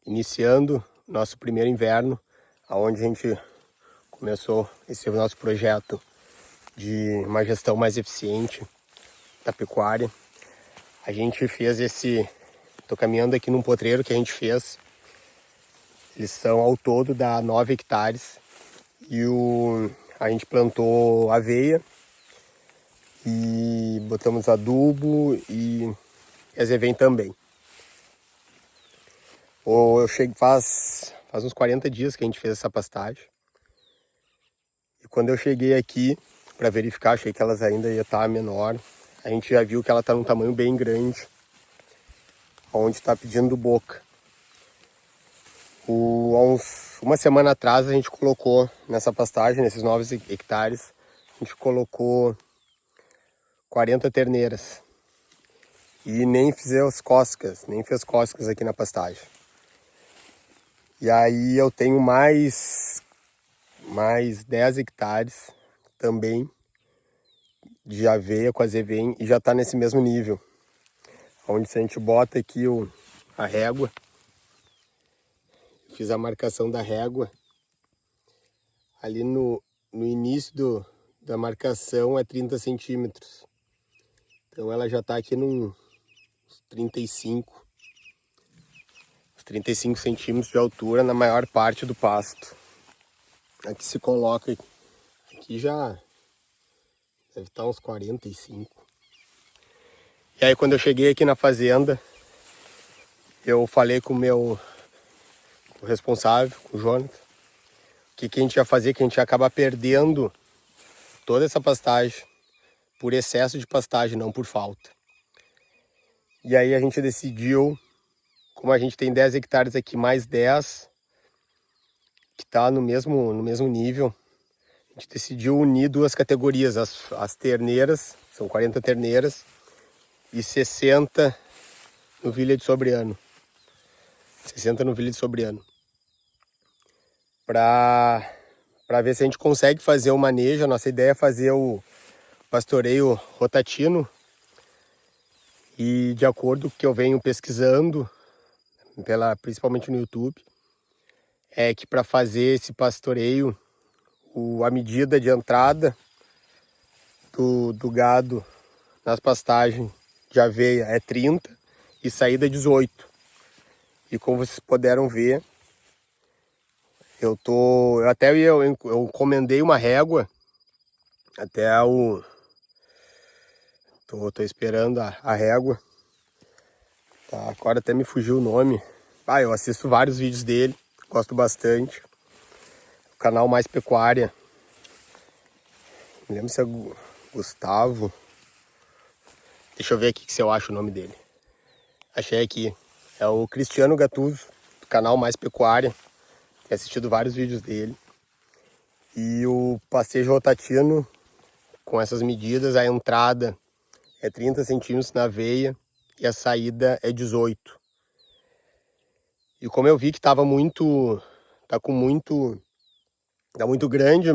iniciando nosso primeiro inverno, onde a gente começou esse nosso projeto de uma gestão mais eficiente da pecuária. A gente fez estou caminhando aqui num potreiro que a gente fez. Eles são ao todo dá 9 hectares e a gente plantou aveia e botamos adubo e azevém também. Eu cheguei faz uns 40 dias que a gente fez essa pastagem. E quando eu cheguei aqui para verificar, achei que elas ainda ia estar menor. A gente já viu que ela está num tamanho bem grande, onde está pedindo boca. Uma semana atrás a gente colocou nessa pastagem, nesses 9 hectares, a gente colocou 40 terneiras. E nem fez cócegas aqui na pastagem. E aí eu tenho mais 10 hectares também de aveia com azevém e já está nesse mesmo nível. Onde se a gente bota aqui a régua, fiz a marcação da régua, ali no início da marcação é 30 centímetros. Então ela já está aqui nos 35 centímetros de altura na maior parte do pasto. Aqui se coloca, aqui já deve estar uns 45. E aí quando eu cheguei aqui na fazenda, eu falei com o responsável, com o Jonathan, o que a gente ia fazer, que a gente ia acabar perdendo toda essa pastagem por excesso de pastagem, não por falta. E aí a gente decidiu, como a gente tem 10 hectares aqui, mais 10, que está no mesmo nível, a gente decidiu unir duas categorias, as terneiras, são 40 terneiras, e 60 novilha de sobreano. 60 novilha de sobreano. Para ver se a gente consegue fazer o manejo. A nossa ideia é fazer o pastoreio rotatino. E de acordo com o que eu venho pesquisando, principalmente no YouTube, é que para fazer esse pastoreio, a medida de entrada do gado nas pastagens de aveia é 30 e saída 18. E como vocês puderam ver, eu encomendei uma régua, tô esperando a régua. Tá, agora até me fugiu o nome. Eu assisto vários vídeos dele, gosto bastante. O canal Mais Pecuária. Não lembro se é Gustavo. Deixa eu ver aqui se eu acho o nome dele. Achei aqui. É o Cristiano Gattuso, do canal Mais Pecuária. Tenho assistido vários vídeos dele. E o pastejo rotatino, com essas medidas, a entrada é 30 centímetros na aveia e a saída é 18. E como eu vi que tá muito grande,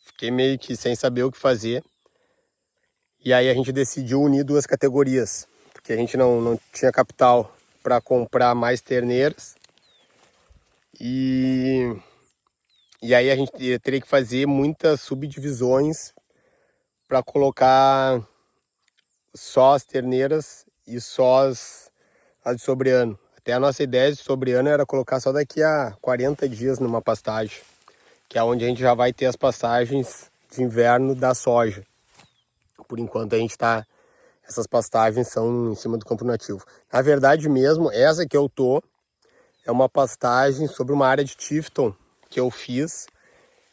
fiquei meio que sem saber o que fazer. E aí a gente decidiu unir duas categorias, porque a gente não tinha capital para comprar mais terneiras. E aí a gente teria que fazer muitas subdivisões para colocar só as terneiras e só as de sobreano. Até a nossa ideia de sobreano era colocar só daqui a 40 dias numa pastagem, que é onde a gente já vai ter as pastagens de inverno da soja. Por enquanto essas pastagens são em cima do campo nativo. Na verdade mesmo, essa que eu tô é uma pastagem sobre uma área de Tifton que eu fiz,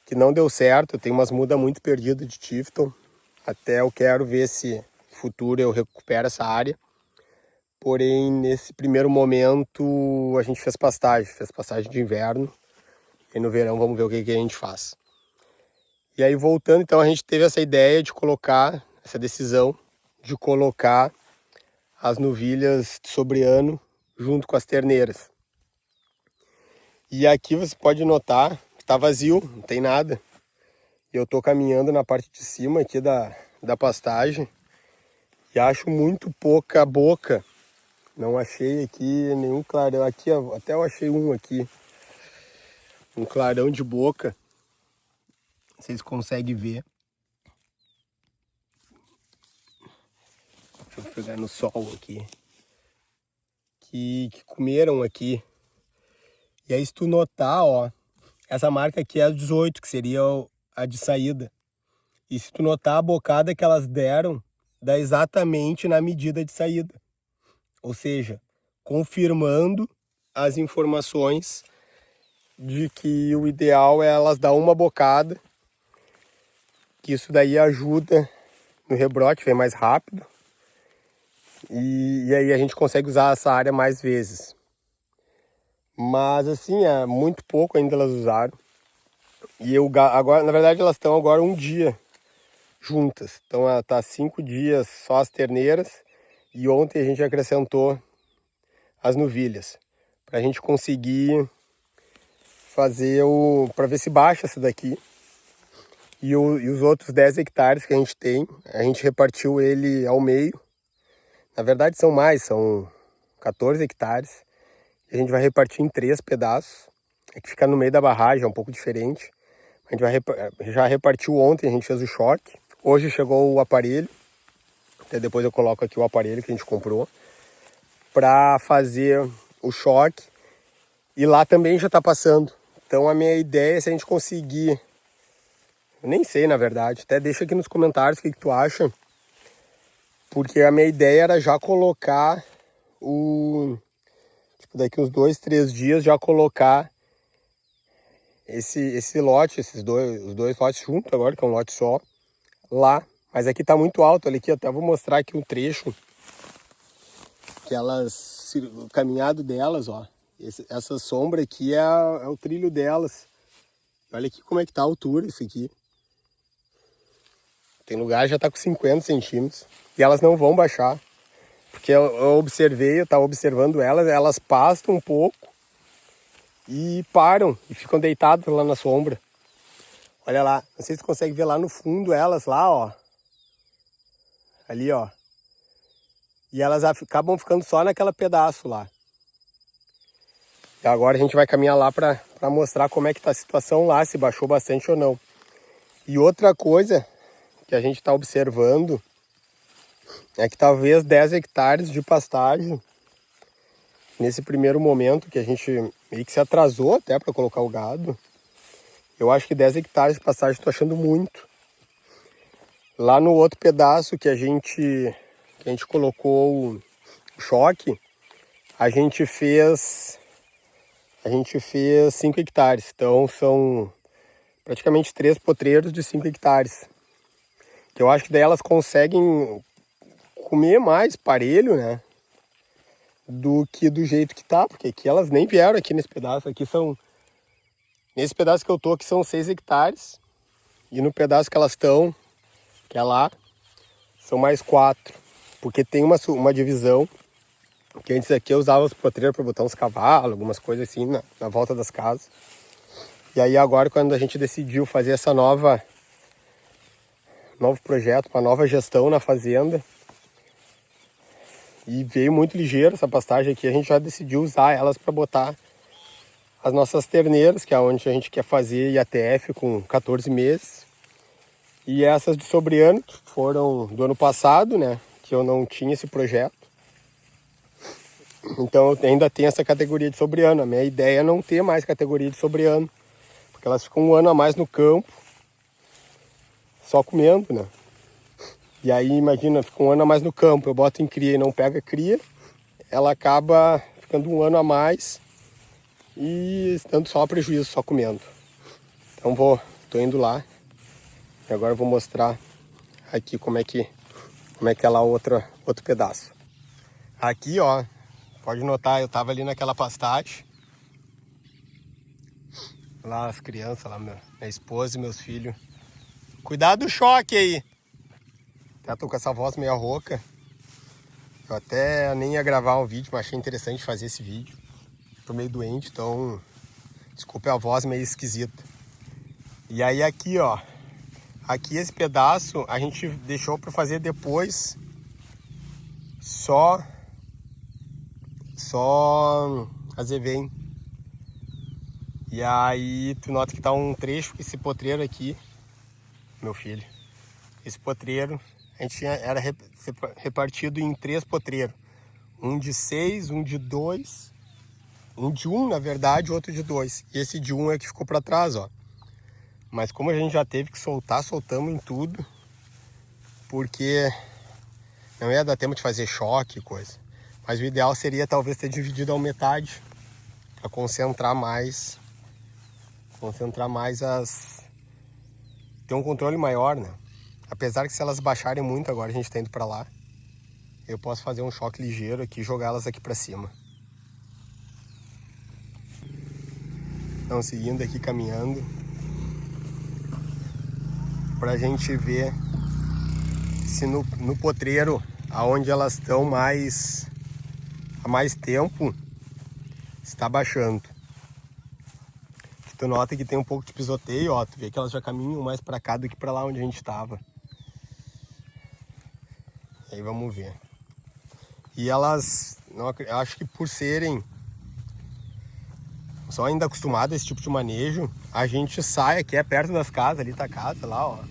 que não deu certo. Eu tenho umas mudas muito perdidas de Tifton. Até eu quero ver se no futuro eu recupero essa área. Porém, nesse primeiro momento, a gente fez pastagem de inverno. E no verão vamos ver o que a gente faz. E aí voltando, então a gente teve essa ideia de colocar, essa decisão de colocar as novilhas de sobreano junto com as terneiras. E aqui você pode notar que está vazio, não tem nada. Eu estou caminhando na parte de cima aqui da pastagem e acho muito pouca boca Não achei aqui nenhum clarão. Aqui, ó, até eu achei um aqui. Um clarão de boca. Vocês conseguem ver. Deixa eu pegar no sol aqui. Que comeram aqui. E aí se tu notar, ó, essa marca aqui é a 18, que seria a de saída. E se tu notar a bocada que elas deram, dá exatamente na medida de saída. Ou seja, confirmando as informações de que o ideal é elas dar uma bocada, que isso daí ajuda no rebrote, vem mais rápido. E aí a gente consegue usar essa área mais vezes. Mas assim, é muito pouco ainda elas usaram. E agora, na verdade, elas estão agora um dia juntas. Então ela tá 5 dias só as terneiras. E ontem a gente acrescentou as novilhas. Pra gente conseguir fazer para ver se baixa essa daqui. E os outros 10 hectares que a gente tem, a gente repartiu ele ao meio. Na verdade são mais, são 14 hectares. A gente vai repartir em 3 pedaços. É que fica no meio da barragem, é um pouco diferente. A gente já repartiu ontem, a gente fez o choque. Hoje chegou o aparelho. Até depois eu coloco aqui o aparelho que a gente comprou. Para fazer o choque. E lá também já está passando. Então a minha ideia é se a gente conseguir... Eu nem sei, na verdade. Até deixa aqui nos comentários o que tu acha. Porque a minha ideia era já colocar daqui uns 2, 3 dias já colocar esse lote, os dois lotes juntos agora, que é um lote só, lá. Mas aqui tá muito alto, olha aqui, até vou mostrar aqui um trecho que o caminhado delas, ó. Essa sombra aqui é o trilho delas. Olha aqui como é que tá a altura isso aqui. Tem lugar que já tá com 50 centímetros. E elas não vão baixar. Porque eu observei, eu estava observando elas pastam um pouco e param e ficam deitadas lá na sombra. Olha lá, não sei se você consegue ver lá no fundo elas lá, ó. Ali, ó. E elas acabam ficando só naquele pedaço lá. E agora a gente vai caminhar lá para mostrar como é que tá a situação lá, se baixou bastante ou não. E outra coisa que a gente está observando é que talvez 10 hectares de pastagem, nesse primeiro momento que a gente meio que se atrasou até para colocar o gado, eu acho que 10 hectares de pastagem estou achando muito. Lá no outro pedaço que a gente colocou o choque, a gente fez 5 hectares. Então são praticamente 3 potreiros de 5 hectares. Que eu acho que daí elas conseguem comer mais parelho, né? Do que do jeito que tá, porque aqui elas nem vieram aqui nesse pedaço. Aqui são... Nesse pedaço que eu tô aqui são 6 hectares. E no pedaço que elas estão, que é lá, são mais 4. Porque tem uma divisão, que antes aqui eu usava os potreiros para botar uns cavalos, algumas coisas assim na volta das casas. E aí agora quando a gente decidiu fazer essa novo projeto, uma nova gestão na fazenda, e veio muito ligeiro essa pastagem aqui, a gente já decidiu usar elas para botar as nossas terneiras, que é onde a gente quer fazer IATF com 14 meses. E essas de sobreano foram do ano passado, né? Que eu não tinha esse projeto. Então eu ainda tenho essa categoria de sobreano. A minha ideia é não ter mais categoria de sobreano, porque elas ficam um ano a mais no campo, só comendo, né? E aí imagina, fica um ano a mais no campo, eu boto em cria e não pega cria, ela acaba ficando um ano a mais e dando só prejuízo, só comendo. Então tô indo lá e agora eu vou mostrar aqui como é que é lá outro pedaço. Aqui, ó, pode notar, eu tava ali naquela pastagem. Lá as crianças, lá minha esposa e meus filhos. Cuidado do choque aí! Até tô com essa voz meio rouca. Eu até nem ia gravar um vídeo, mas achei interessante fazer esse vídeo. Tô meio doente, então desculpe a voz meio esquisita. E aí aqui, ó, aqui esse pedaço a gente deixou para fazer depois só só azevém. E aí tu nota que tá um trecho que esse potreiro aqui, meu filho, esse potreiro, a gente era repartido em 3 potreiros. Um de 6, um de 2, um de 1, na verdade, outro de 2. E esse de 1 é que ficou para trás, ó. Mas como a gente já teve que soltar, soltamos em tudo, porque não ia dar tempo de fazer choque e coisa. Mas o ideal seria talvez ter dividido a metade, para concentrar mais ter um controle maior, né? Apesar que se elas baixarem muito, agora a gente tá indo para lá, eu posso fazer um choque ligeiro aqui e jogar elas aqui para cima. Então, seguindo aqui, caminhando, pra gente ver se no potreiro, aonde elas estão há mais tempo, está baixando. Tu nota que tem um pouco de pisoteio, ó, tu vê que elas já caminham mais pra cá do que pra lá onde a gente tava. E aí vamos ver. E elas, eu acho que por serem só ainda acostumadas a esse tipo de manejo, a gente sai aqui, é perto das casas, ali tá a casa lá, ó.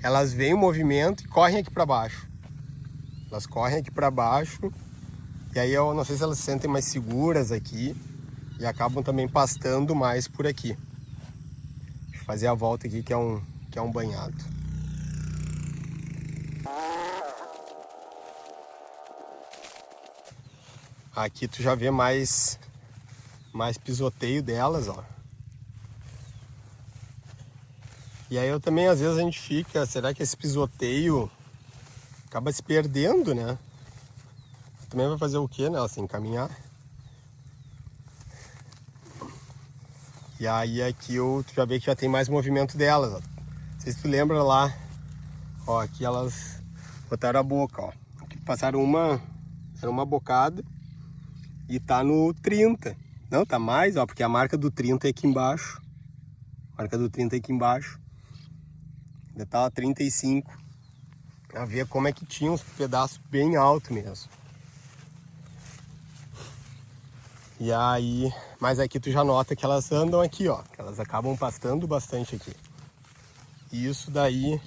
Elas veem o movimento e correm aqui pra baixo. Elas correm aqui pra baixo, e aí eu não sei se elas se sentem mais seguras aqui, e acabam também pastando mais por aqui. Deixa eu fazer a volta aqui, que é um banhado. Aqui tu já vê mais pisoteio delas, ó. E aí eu também, às vezes a gente fica, será que esse pisoteio acaba se perdendo, né? Também vai fazer o quê, né? Assim, caminhar. E aí aqui tu já vê que já tem mais movimento delas, ó. Não sei se tu lembra lá, ó, aqui elas botaram a boca, ó. Aqui passaram uma bocada e tá no 30. Não, tá mais, ó, porque a marca do 30 é aqui embaixo. A marca do 30 é aqui embaixo. Ainda tá 35. Pra ver como é que tinha uns pedaços bem altos mesmo. E aí, mas aqui tu já nota que elas andam aqui, ó. Que elas acabam pastando bastante aqui. E isso daí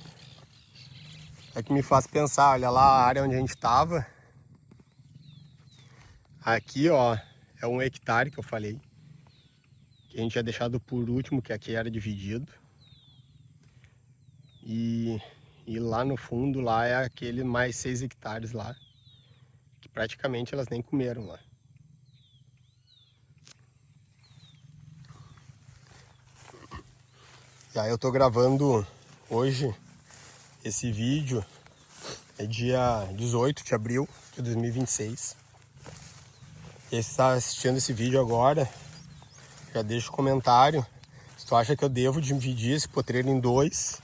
é que me faz pensar, olha lá a área onde a gente tava. Aqui, ó, é 1 hectare que eu falei. Que a gente tinha deixado por último, que aqui era dividido. E lá no fundo, lá é aquele mais 6 hectares lá. Que praticamente elas nem comeram lá. E aí eu tô gravando hoje esse vídeo, é dia 18 de abril de 2026. E se está assistindo esse vídeo agora, já deixa o comentário se tu acha que eu devo dividir esse potreiro em 2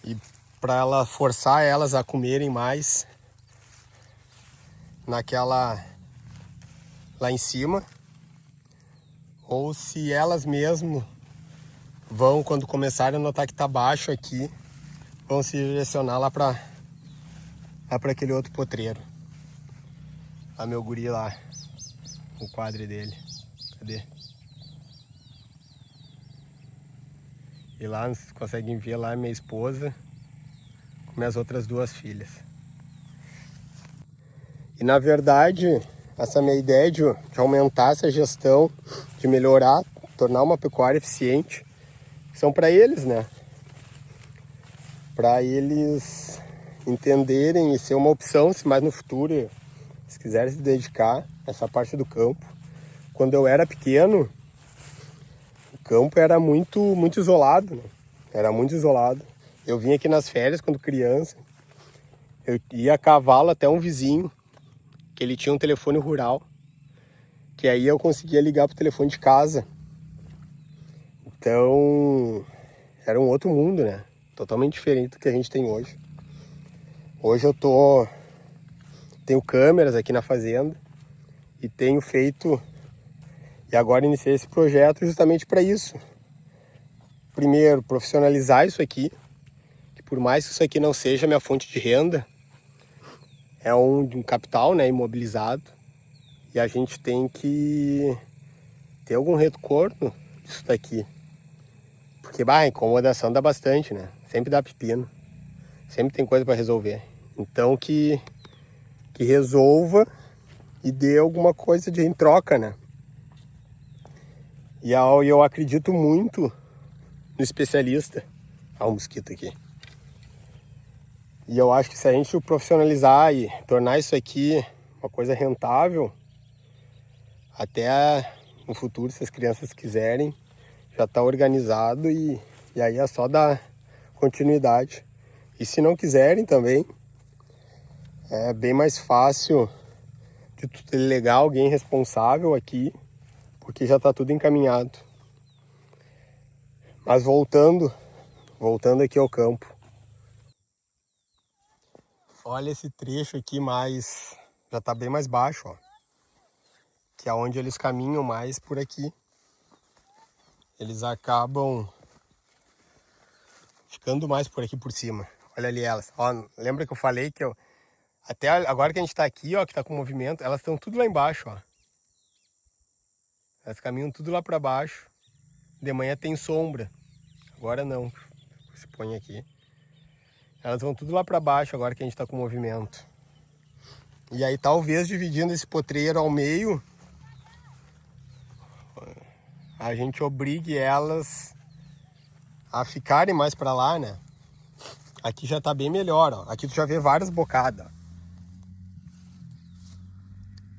e para ela forçar elas a comerem mais naquela lá em cima, ou se elas mesmo vão, quando começarem a notar que tá baixo aqui, vão se direcionar lá para aquele outro potreiro. Lá meu guri lá, o quadro dele. Cadê? E lá, vocês conseguem ver lá minha esposa com minhas outras 2 filhas. E na verdade, essa minha ideia de aumentar essa gestão, de melhorar, tornar uma pecuária eficiente, são para eles, né? Para eles entenderem e ser uma opção, se mais no futuro, se quiserem se dedicar a essa parte do campo. Quando eu era pequeno, o campo era muito isolado, né? Era muito isolado. Eu vinha aqui nas férias quando criança, eu ia a cavalo até um vizinho, que ele tinha um telefone rural, que aí eu conseguia ligar pro telefone de casa. Então, era um outro mundo, né? Totalmente diferente do que a gente tem hoje. Hoje eu tenho câmeras aqui na fazenda e tenho feito, e agora iniciei esse projeto justamente para isso. Primeiro, profissionalizar isso aqui, que por mais que isso aqui não seja minha fonte de renda, é um capital, né, imobilizado. e a gente tem que ter algum retorno disso daqui. Porque, a incomodação dá bastante, né? Sempre dá pepino. Sempre tem coisa para resolver. Então que resolva e dê alguma coisa em troca, né? E eu acredito muito no especialista. Olha o mosquito aqui. E eu acho que se a gente profissionalizar e tornar isso aqui uma coisa rentável, até no futuro, se as crianças quiserem, já está organizado e aí é só dar continuidade. E se não quiserem também, é bem mais fácil de tu delegar alguém responsável aqui, porque já está tudo encaminhado. Mas voltando aqui ao campo. Olha esse trecho aqui já está bem mais baixo, ó. Que é onde eles caminham mais por aqui. Eles acabam ficando mais por aqui por cima. Olha ali elas. Ó, lembra que eu falei que até agora que a gente está aqui, ó, que está com movimento, elas estão tudo lá embaixo, ó. Elas caminham tudo lá para baixo. De manhã tem sombra. Agora não. Se põe aqui. Elas vão tudo lá para baixo agora que a gente está com movimento. E aí talvez dividindo esse potreiro ao meio, a gente obrigue elas a ficarem mais para lá, né? Aqui já tá bem melhor, ó. Aqui tu já vê várias bocadas.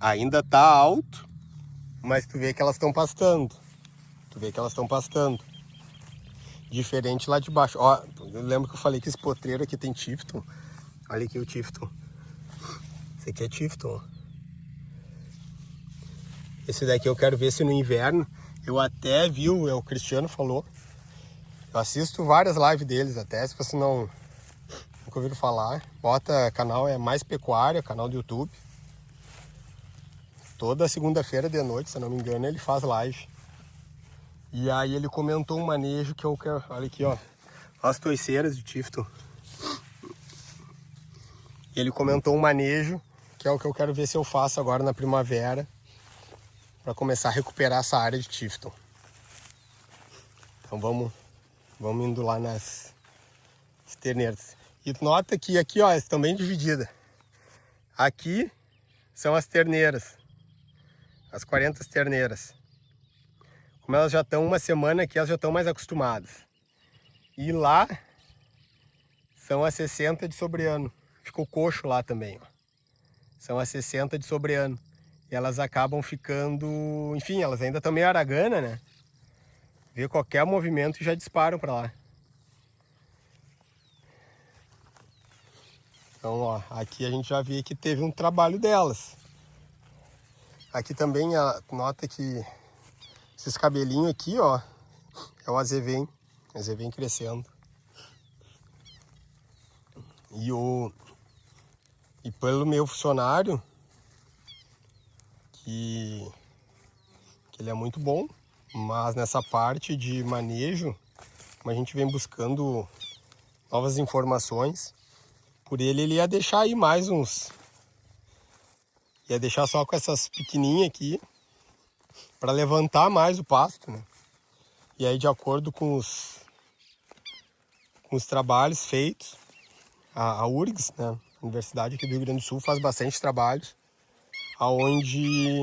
Ainda tá alto, mas tu vê que elas estão pastando. Diferente lá de baixo. Ó, eu lembro que eu falei que esse potreiro aqui tem Tifton. Olha aqui o Tifton. Esse aqui é Tifton, ó. Esse daqui eu quero ver se no inverno. Eu até vi, o Cristiano falou. Eu assisto várias lives deles até, se você nunca ouviram falar. Bota, canal é Mais Pecuária, canal do YouTube. Toda segunda-feira de noite, se eu não me engano, ele faz live. E aí ele comentou um manejo que eu quero... Olha aqui, ó. As toiceiras de Tifton. Ele comentou um manejo que é o que eu quero ver se eu faço agora na primavera, para começar a recuperar essa área de Tifton. Então vamos indo lá nas terneiras. E nota que aqui, ó, estão bem divididas. Aqui são as terneiras, as 40 terneiras. Como elas já estão uma semana aqui, elas já estão mais acostumadas. E lá são as 60 de sobreano. Ficou coxo lá também, ó. São as 60 de sobreano. E elas acabam ficando... Enfim, elas ainda estão meio aragana, né? Vê qualquer movimento e já disparam para lá. Então, ó, aqui a gente já vê que teve um trabalho delas. Aqui também, nota que esses cabelinhos aqui, ó, é o azevém crescendo. E pelo meu funcionário, que ele é muito bom, mas nessa parte de manejo, como a gente vem buscando novas informações, por ele ia deixar aí mais uns... Ia deixar só com essas pequenininhas aqui, para levantar mais o pasto, né? E aí, de acordo com os trabalhos feitos, a URGS, né, a Universidade aqui do Rio Grande do Sul, faz bastante trabalhos, aonde,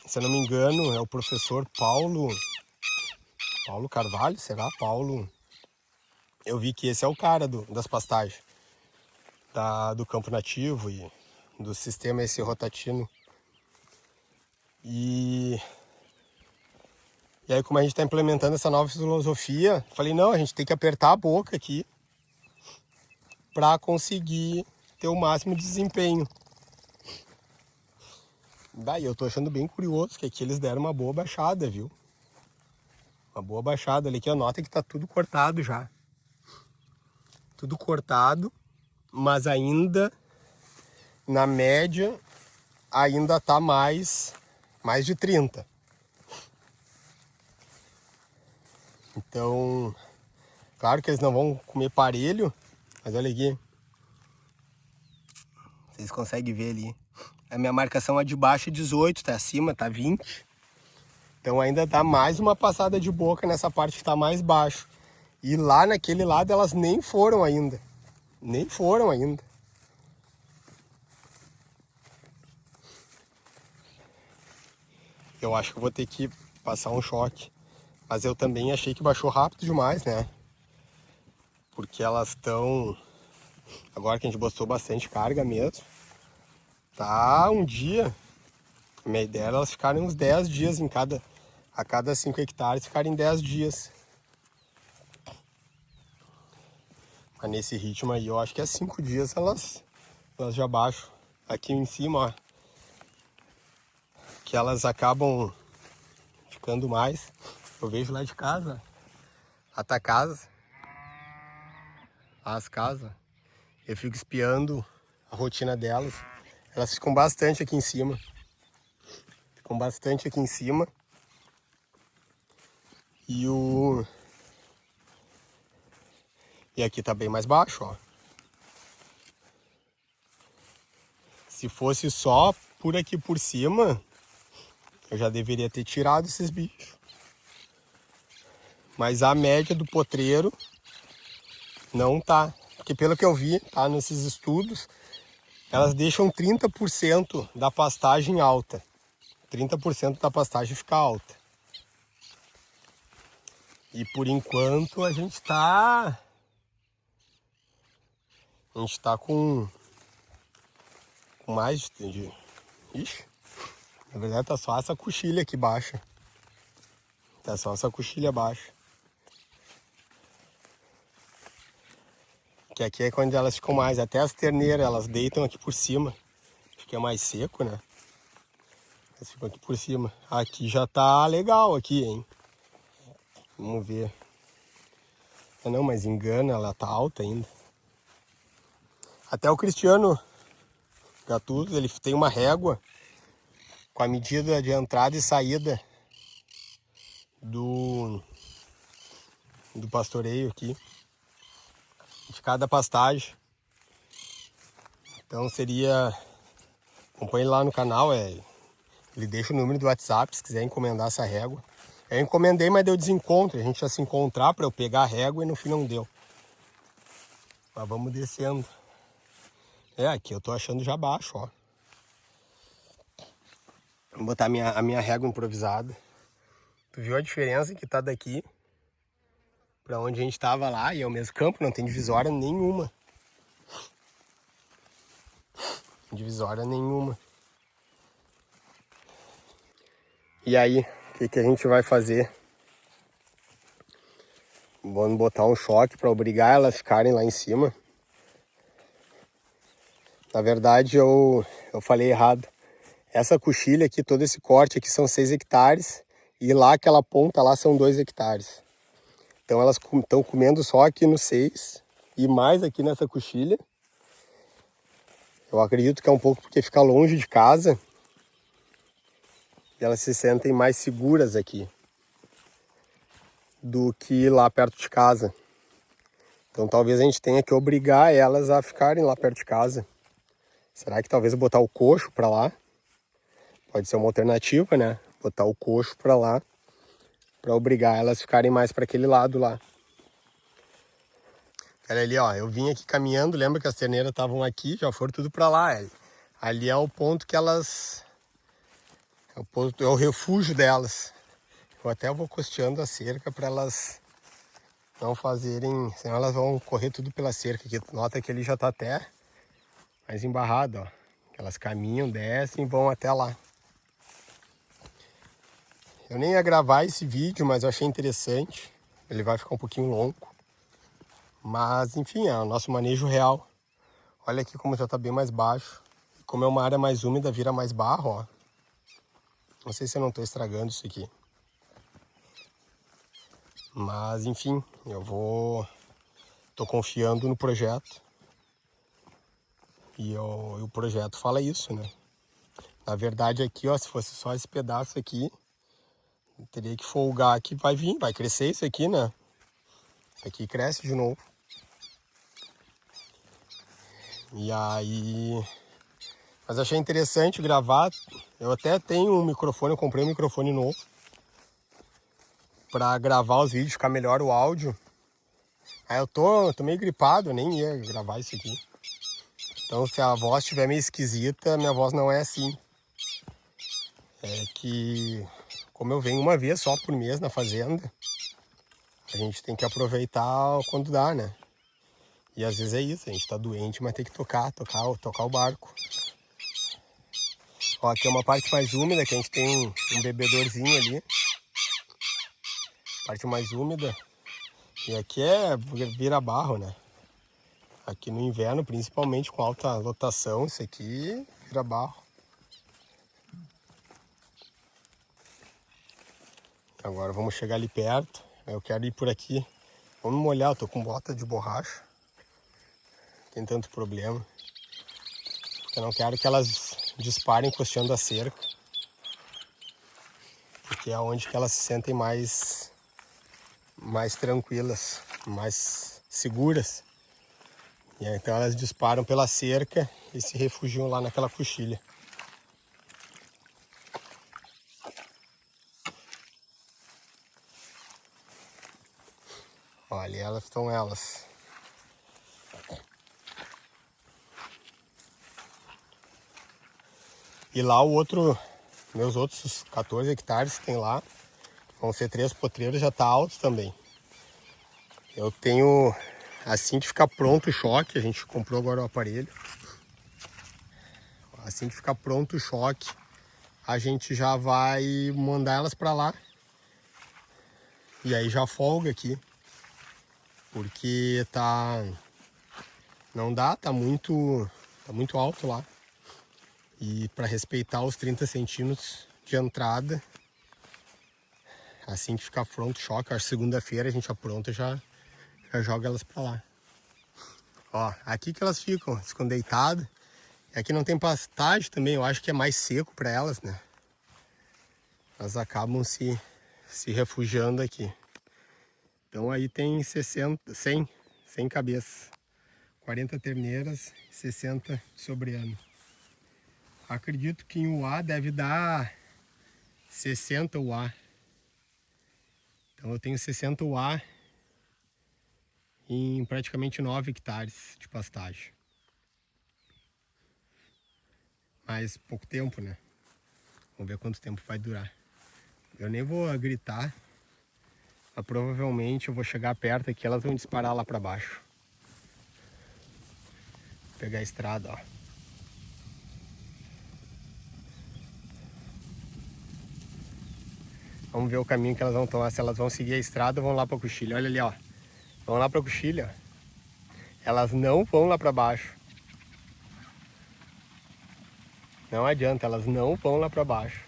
se eu não me engano, é o professor Paulo Carvalho, será? Eu vi que esse é o cara das pastagens, do campo nativo e do sistema esse rotatino. E aí, como a gente está implementando essa nova filosofia, falei, não, a gente tem que apertar a boca aqui para conseguir ter o máximo de desempenho. Daí eu tô achando bem curioso que aqui eles deram uma boa baixada, viu? Uma boa baixada ali, que nota que tá tudo cortado já. Tudo cortado, mas ainda, na média, ainda tá mais de 30. Então, claro que eles não vão comer parelho, mas olha aqui. Vocês conseguem ver ali. A minha marcação é de baixo 18, tá acima, tá 20. Então ainda dá mais uma passada de boca nessa parte que tá mais baixo. E lá naquele lado elas nem foram ainda. Nem foram ainda. Eu acho que eu vou ter que passar um choque. Mas eu também achei que baixou rápido demais, né? Porque elas estão... Agora que a gente botou bastante carga mesmo. Tá um dia. A minha ideia era elas ficarem uns 10 dias em cada... A cada 5 hectares ficarem 10 dias. Mas nesse ritmo aí eu acho que é 5 dias elas já baixam. Aqui em cima, ó. Que elas acabam ficando mais. Eu vejo lá de casa. Lá tá a casa. As casas. Eu fico espiando a rotina delas. Elas ficam bastante aqui em cima. Ficam bastante aqui em cima. E aqui tá bem mais baixo, ó. Se fosse só por aqui por cima, eu já deveria ter tirado esses bichos. Mas a média do potreiro não tá. Porque pelo que eu vi, tá, nesses estudos, elas deixam 30% da pastagem alta. 30% da pastagem fica alta. E por enquanto a gente tá com mais de... Ixi, na verdade tá só essa coxilha aqui baixa. Tá só essa coxilha baixa. Que aqui é quando elas ficam mais. Até as terneiras, elas deitam aqui por cima. Acho que é mais seco, né? Elas ficam aqui por cima. Aqui já tá legal aqui, hein? Vamos ver. Ah, não, mas engana, ela tá alta ainda. Até o Cristiano Gattuso, ele tem uma régua com a medida de entrada e saída do pastoreio aqui, de cada pastagem. Então seria... Acompanhe lá no canal, ele deixa o número do WhatsApp se quiser encomendar essa régua. Eu encomendei, mas deu desencontro. A gente ia se encontrar para eu pegar a régua e no fim não deu. Mas vamos descendo. Aqui eu tô achando já baixo, ó. Vou botar a minha régua improvisada. Tu viu a diferença que tá daqui para onde a gente tava lá? E é o mesmo campo, não tem divisória nenhuma. Divisória nenhuma. E aí, o que a gente vai fazer? Vamos botar um choque para obrigar elas a ficarem lá em cima. Na verdade, eu falei errado. Essa coxilha aqui, todo esse corte aqui são 6 hectares. E lá aquela ponta lá são 2 hectares. Então elas estão comendo só aqui no 6 e mais aqui nessa coxilha. Eu acredito que é um pouco porque fica longe de casa. E elas se sentem mais seguras aqui do que lá perto de casa. Então talvez a gente tenha que obrigar elas a ficarem lá perto de casa. Será que talvez botar o coxo para lá? Pode ser uma alternativa, né? Botar o coxo para lá, para obrigar elas a ficarem mais para aquele lado lá. Olha ali, ó, eu vim aqui caminhando, lembra que as terneiras estavam aqui, já foram tudo para lá. Ali é o ponto que elas... É o refúgio delas. Eu até vou costeando a cerca para elas não fazerem... Senão elas vão correr tudo pela cerca aqui. Nota que ele já tá até mais embarrado, ó. Elas caminham, descem e vão até lá. Eu nem ia gravar esse vídeo, mas eu achei interessante. Ele vai ficar um pouquinho longo. Mas, enfim, é o nosso manejo real. Olha aqui como já tá bem mais baixo. Como é uma área mais úmida, vira mais barro, ó. Não sei se eu não tô estragando isso aqui. Mas, enfim, tô confiando no projeto. E o projeto fala isso, né? Na verdade aqui, ó, se fosse só esse pedaço aqui, eu teria que folgar aqui, vai crescer isso aqui, né? Isso aqui cresce de novo. E aí Mas achei interessante gravar. Eu até tenho um microfone, eu comprei um microfone novo para gravar os vídeos, ficar melhor o áudio. Aí eu tô meio gripado, eu nem ia gravar isso aqui. Então se a voz estiver meio esquisita, minha voz não é assim. É que, como eu venho uma vez só por mês na fazenda, a gente tem que aproveitar quando dá, né? E às vezes é isso, a gente tá doente, mas tem que tocar o barco. Ó, aqui é uma parte mais úmida, que a gente tem um bebedorzinho ali. Parte mais úmida. E aqui vira barro, né? Aqui no inverno, principalmente com alta lotação, isso aqui vira barro. Agora vamos chegar ali perto. Eu quero ir por aqui. Vamos molhar, eu tô com bota de borracha. Não tem tanto problema. Eu não quero que elas disparem encostando a cerca. Porque é onde que elas se sentem mais tranquilas, mais seguras. E aí, então elas disparam pela cerca e se refugiam lá naquela coxilha. Olha, elas estão elas. E lá meus outros 14 hectares que tem lá, vão ser 3 potreiros, já tá alto também. Eu tenho, assim que ficar pronto o choque, a gente comprou agora o aparelho. Assim que ficar pronto o choque, a gente já vai mandar elas para lá. E aí já folga aqui. Porque não dá, tá muito alto lá. E para respeitar os 30 centímetros de entrada, assim que ficar pronto o choque, acho que segunda-feira a gente apronta e já joga elas para lá. Ó, aqui que elas ficam deitadas. Aqui não tem pastagem também, eu acho que é mais seco para elas, né? Elas acabam se refugiando aqui. Então aí tem 100 cabeças. 40 terneiras, 60 sobreano. Acredito que em UA deve dar 60 UA. Então eu tenho 60 UA em praticamente 9 hectares de pastagem. Mas pouco tempo, né? Vamos ver quanto tempo vai durar. Eu nem vou gritar. Mas provavelmente eu vou chegar perto aqui, elas vão disparar lá para baixo. Vou pegar a estrada, ó. Vamos ver o caminho que elas vão tomar. Se elas vão seguir a estrada ou vão lá para a coxilha. Olha ali, ó. Vão lá para a coxilha. Elas não vão lá para baixo. Não adianta, elas não vão lá para baixo.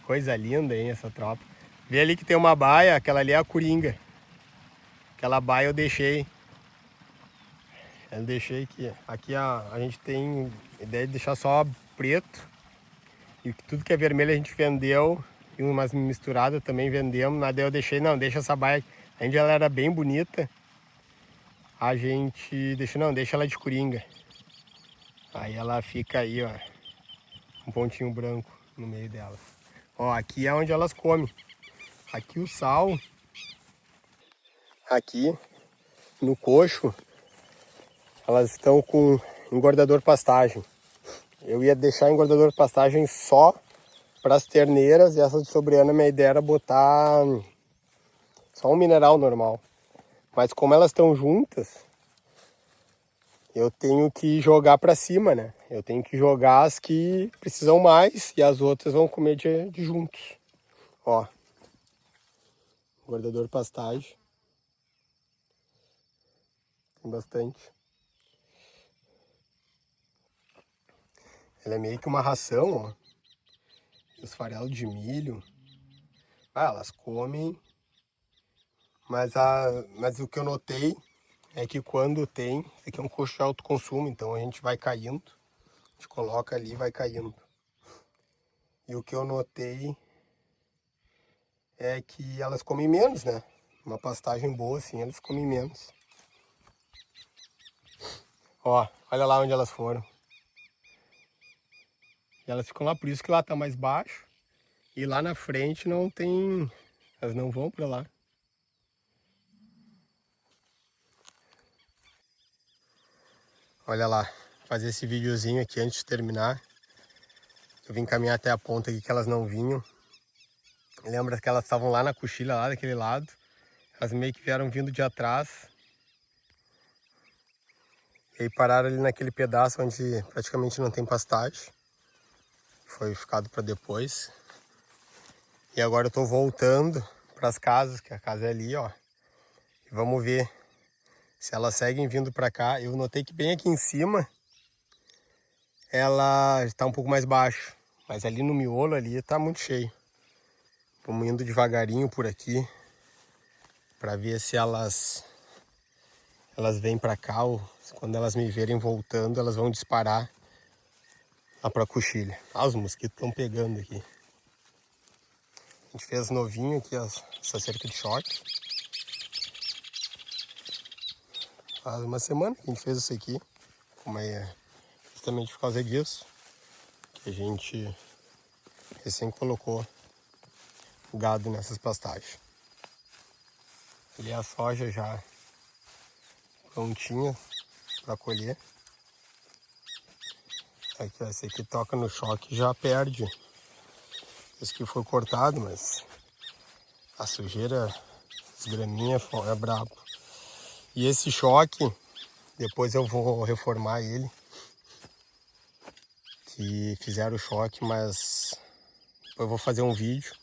Coisa linda, hein, essa tropa. Vê ali que tem uma baia, aquela ali é a coringa. Aquela baia eu deixei. Eu deixei aqui. Aqui a gente tem ideia de deixar só preto. E tudo que é vermelho a gente vendeu. E umas misturadas também vendemos. Mas daí eu deixei, não, deixa essa baia. Ainda ela era bem bonita. A gente deixa, não, deixa ela de coringa. Aí ela fica aí, ó. Um pontinho branco no meio dela. Ó, aqui é onde elas comem. Aqui o sal. Aqui no coxo. Elas estão com engordador pastagem. Eu ia deixar engordador pastagem só para as terneiras. E essa de sobreano, minha ideia era botar só um mineral normal. Mas como elas estão juntas, eu tenho que jogar para cima, né? Eu tenho que jogar as que precisam mais e as outras vão comer de juntos. Ó, engordador pastagem. Tem bastante. Ela é meio que uma ração, ó. Os farelos de milho. Ah, elas comem. Mas o que eu notei é que quando tem, aqui é um coxo de alto consumo, então a gente vai caindo. A gente coloca ali e vai caindo. E o que eu notei é que elas comem menos, né? Uma pastagem boa assim, elas comem menos. Ó, olha lá onde elas foram. E elas ficam lá, por isso que lá tá mais baixo. E lá na frente não tem... Elas não vão pra lá. Olha lá, fazer esse videozinho aqui antes de terminar. Eu vim caminhar até a ponta aqui que elas não vinham. Lembra que elas estavam lá na coxilha, lá daquele lado. Elas meio que vieram vindo de atrás. E aí pararam ali naquele pedaço onde praticamente não tem pastagem. Foi ficado para depois. E agora eu tô voltando para as casas, que a casa é ali, ó. E vamos ver se elas seguem vindo para cá. Eu notei que bem aqui em cima ela está um pouco mais baixo. Mas ali no miolo ali tá muito cheio. Vamos indo devagarinho por aqui para ver se elas vêm para cá ou quando elas me verem voltando, elas vão disparar lá para a coxilha. Ah, os mosquitos estão pegando aqui. A gente fez novinho aqui essa cerca de choque. Faz uma semana que a gente fez isso aqui. Justamente por causa disso. Que a gente recém colocou o gado nessas pastagens. Ali a soja já prontinha para colher. Aqui, ó, esse aqui toca no choque e já perde. Esse aqui foi cortado, mas a sujeira, as graminhas é brabo. E esse choque, depois eu vou reformar ele. Que fizeram o choque, mas depois eu vou fazer um vídeo.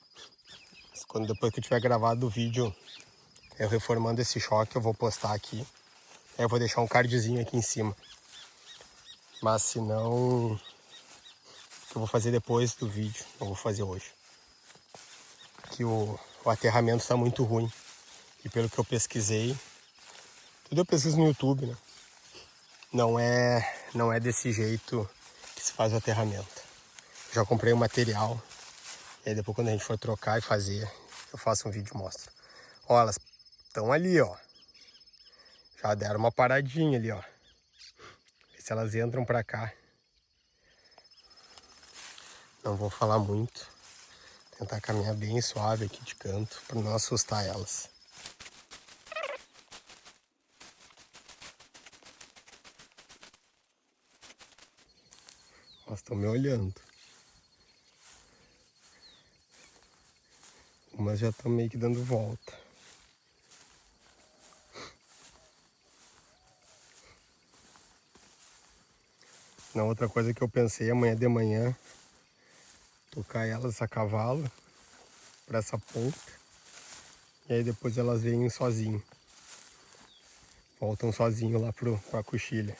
Depois que eu tiver gravado o vídeo, eu reformando esse choque, eu vou postar aqui. Aí eu vou deixar um cardzinho aqui em cima. Mas se não, eu vou fazer depois do vídeo, não vou fazer hoje. Que o aterramento está muito ruim. E pelo que eu pesquisei, tudo eu pesquiso no YouTube, né? Não é desse jeito que se faz o aterramento. Já comprei o material. E aí depois quando a gente for trocar e fazer, eu faço um vídeo e mostro. Ó, elas estão ali, ó. Já deram uma paradinha ali, ó. Ver se elas entram pra cá. Não vou falar muito. Tentar caminhar bem suave aqui de canto, pra não assustar elas. Elas estão me olhando. Umas já estão meio que dando volta. Na outra coisa que eu pensei, amanhã de manhã, tocar elas a cavalo para essa ponta. E aí depois elas vêm sozinho. Voltam sozinho lá pra coxilha.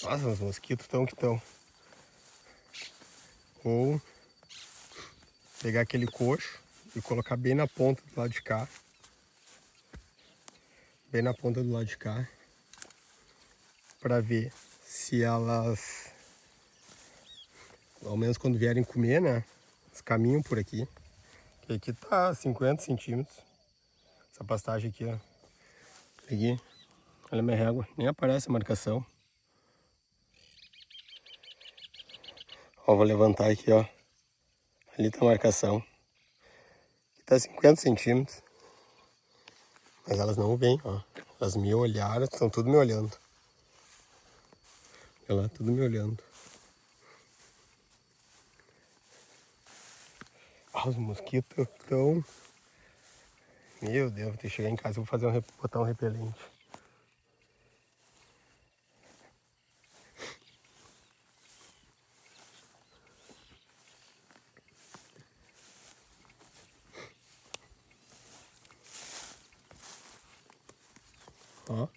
Nossa, os mosquitos estão que estão. Ou pegar aquele coxo e colocar bem na ponta do lado de cá. Bem na ponta do lado de cá. Pra ver se elas, ao menos quando vierem comer, né? Eles caminham por aqui. Que aqui tá 50 centímetros. Essa pastagem aqui, ó. Aqui. Olha a minha régua. Nem aparece a marcação. Ó, vou levantar aqui, ó. Ali tá a marcação. Aqui tá 50 centímetros. Mas elas não vêm, ó. Elas me olharam, estão tudo me olhando. Olha lá, tudo me olhando. Ah, os mosquitos estão... Meu Deus, vou ter que chegar em casa e vou fazer botar um repelente. Ó,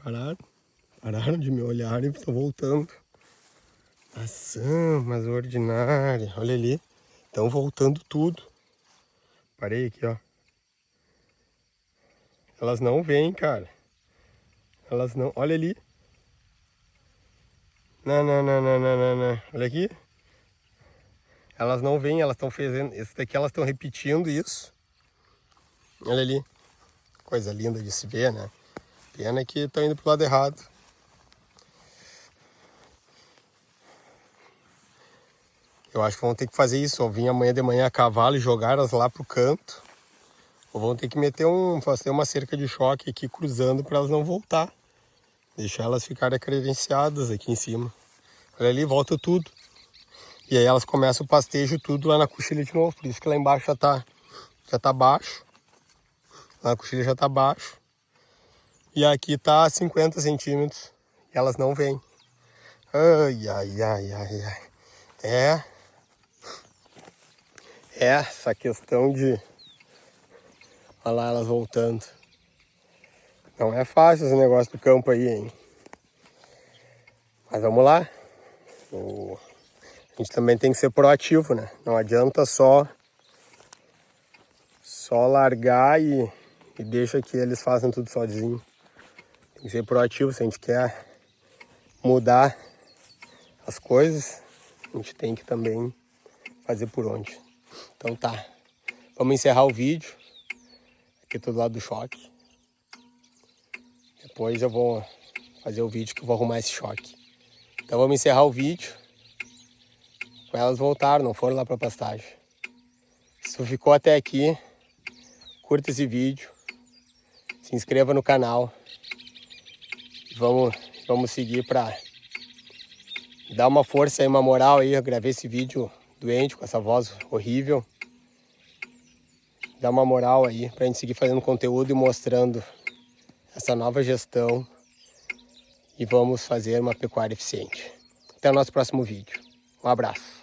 pararam de me olhar e estão voltando. Nossa, mas ordinária. Olha ali, estão voltando tudo. Parei aqui, ó. Elas não vêm, cara. Elas não... Olha ali. Não, não, não, não, não, não, não. Olha aqui. Elas não vêm, elas estão fazendo... Esse daqui elas estão repetindo isso. Olha ali. Coisa linda de se ver, né? Pena que estão indo pro lado errado. Eu acho que vão ter que fazer isso, ou vir amanhã de manhã a cavalo e jogar elas lá pro canto. Ou vão ter que fazer uma cerca de choque aqui cruzando para elas não voltar. Deixar elas ficarem credenciadas aqui em cima. Olha ali, volta tudo. E aí elas começam o pastejo tudo lá na coxilha de novo. Por isso que lá embaixo já tá baixo. Lá na coxilha já tá baixo. E aqui tá 50 centímetros. E elas não vêm. Ai, ai, ai, ai, ai. Essa questão de... Olha lá elas voltando. Não é fácil esse negócio do campo aí, hein? Mas vamos lá. A gente também tem que ser proativo, né? Não adianta só largar e deixa que eles façam tudo sozinho. Tem que ser proativo. Se a gente quer mudar as coisas, a gente tem que também fazer por onde. Então tá. Vamos encerrar o vídeo. Aqui do lado do choque. Depois eu vou fazer o vídeo que eu vou arrumar esse choque. Então vamos encerrar o vídeo. Elas voltaram, não foram lá para a pastagem. Se tu ficou até aqui, curta esse vídeo. Se inscreva no canal. Vamos seguir para dar uma força aí, uma moral aí. Eu gravei esse vídeo doente, com essa voz horrível. Dá uma moral aí para a gente seguir fazendo conteúdo e mostrando essa nova gestão. E vamos fazer uma pecuária eficiente. Até o nosso próximo vídeo. Um abraço.